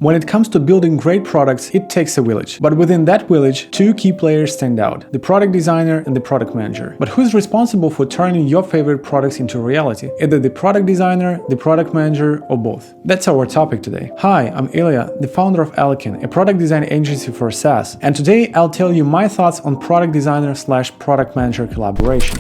When it comes to building great products, it takes a village. But within that village, two key players stand out: the product designer and the product manager. But who's responsible for turning your favorite products into reality? Either the product designer, the product manager, or both. That's our topic today. Hi, I'm Ilya, the founder of Eleken, a product design agency for SaaS. And today I'll tell you my thoughts on product designer/product manager collaboration.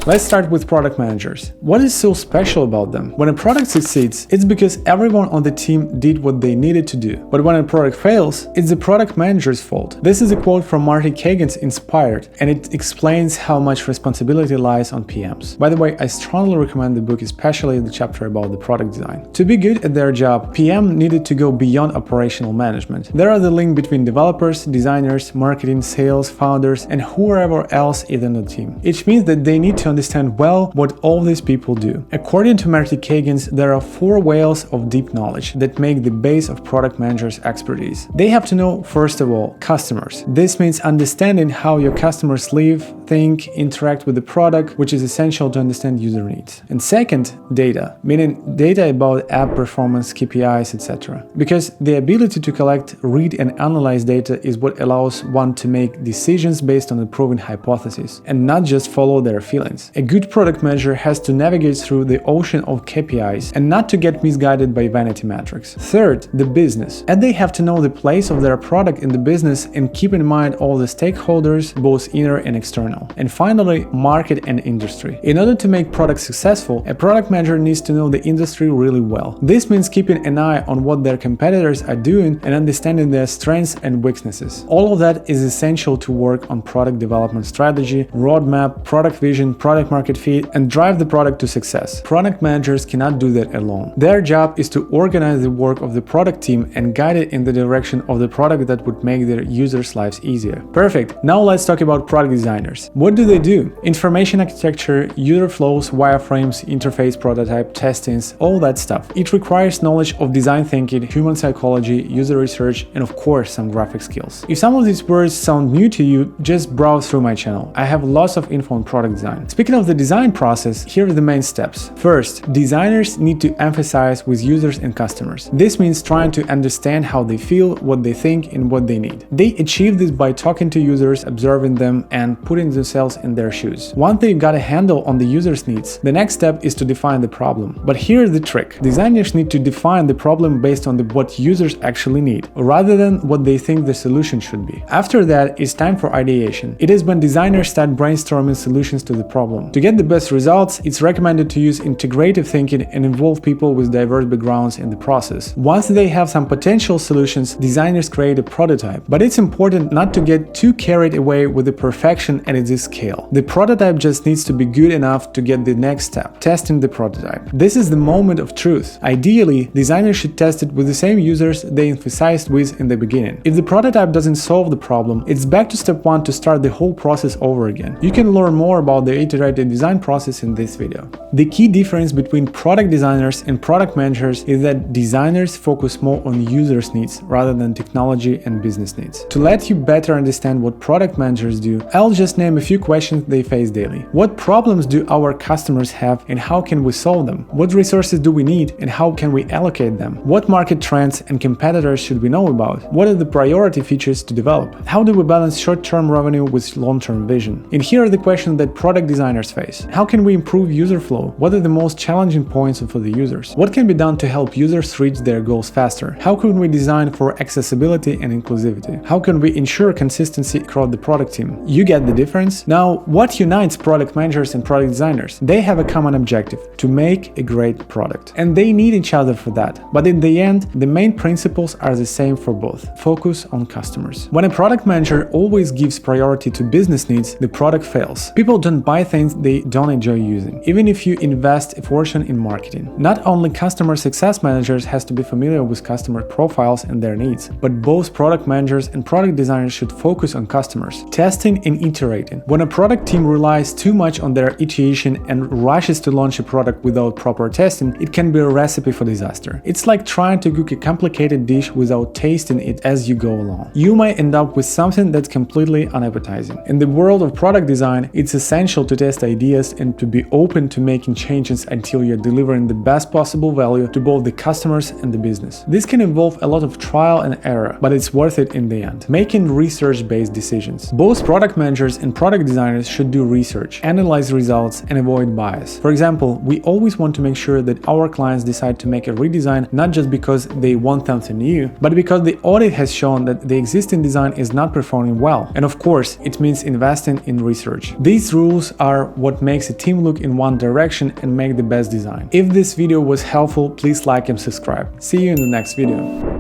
Let's start with product managers. What is so special about them? When a product succeeds, it's because everyone on the team did what they needed to do. But when a product fails, it's the product manager's fault. This is a quote from Marty Kagan's Inspired, and it explains how much responsibility lies on PMs. By the way, I strongly recommend the book, especially the chapter about the product design. To be good at their job, PM needed to go beyond operational management. There are the link between developers, designers, marketing, sales, founders, and whoever else is in the team. It means that they need to understand well what all these people do. According to Marty Kagan, there are 4 whales of deep knowledge that make the base of product managers' expertise. They have to know, first of all, customers. This means understanding how your customers live, think, interact with the product, which is essential to understand user needs. And second, data, meaning data about app performance, KPIs, etc. Because the ability to collect, read, and analyze data is what allows one to make decisions based on a proven hypothesis, and not just follow their feelings. A good product manager has to navigate through the ocean of KPIs and not to get misguided by vanity metrics. Third, the business. And they have to know the place of their product in the business and keep in mind all the stakeholders, both inner and external. And finally, market and industry. In order to make products successful, a product manager needs to know the industry really well. This means keeping an eye on what their competitors are doing and understanding their strengths and weaknesses. All of that is essential to work on product development strategy, roadmap, product vision, product market fit, and drive the product to success. Product managers cannot do that alone. Their job is to organize the work of the product team and guide it in the direction of the product that would make their users' lives easier. Perfect. Now let's talk about product designers. What do they do? Information architecture, user flows, wireframes, interface prototype, testings, all that stuff. It requires knowledge of design thinking, human psychology, user research, and of course some graphic skills. If some of these words sound new to you, just browse through my channel. I have lots of info on product design. Speaking of the design process, here are the main steps. First, designers need to emphasize with users and customers. This means trying to understand how they feel, what they think, and what they need. They achieve this by talking to users, observing them, and putting themselves in their shoes. Once they've got a handle on the user's needs, the next step is to define the problem. But here's the trick. Designers need to define the problem based on what users actually need, rather than what they think the solution should be. After that, it's time for ideation. It is when designers start brainstorming solutions to the problem. To get the best results, it's recommended to use integrative thinking and involve people with diverse backgrounds in the process. Once they have some potential solutions, designers create a prototype. But it's important not to get too carried away with the perfection at this scale. The prototype just needs to be good enough to get the next step, testing the prototype. This is the moment of truth. Ideally, designers should test it with the same users they emphasized with in the beginning. If the prototype doesn't solve the problem, it's back to step 1 to start the whole process over again. You can learn more about the iterative design process in this video. The key difference between product designers and product managers is that designers focus more on users' needs rather than technology and business needs. To let you better understand what product managers do, I'll just name a few questions they face daily. What problems do our customers have and how can we solve them? What resources do we need and how can we allocate them? What market trends and competitors should we know about? What are the priority features to develop? How do we balance short-term revenue with long-term vision? And here are the questions that product designers face. How can we improve user flow? What are the most challenging points for the users? What can be done to help users reach their goals faster? How can we design for accessibility and inclusivity? How can we ensure consistency across the product team? You get the difference? Now, what unites product managers and product designers? They have a common objective: to make a great product. And they need each other for that. But in the end, the main principles are the same for both. Focus on customers. When a product manager always gives priority to business needs, the product fails. People don't buy things they don't enjoy using, even if you invest a fortune in marketing. Not only customer success managers has to be familiar with customer profiles and their needs, but both product managers and product designers should focus on customers. Testing and iterating. When a product team relies too much on their iteration and rushes to launch a product without proper testing, it can be a recipe for disaster. It's like trying to cook a complicated dish without tasting it as you go along. You might end up with something that's completely unappetizing. In the world of product design, it's essential to test ideas and to be open to making changes until you're delivering the best possible value to both the customers and the business. This can involve a lot of trial and error, but it's worth it in the end. Making research-based decisions. Both product managers and product designers should do research, analyze results, and avoid bias. For example, we always want to make sure that our clients decide to make a redesign not just because they want something new, but because the audit has shown that the existing design is not performing well. And of course, it means investing in research. These rules are what makes a team look in one direction and make the best design. If this video was helpful, please like and subscribe. See you in the next video.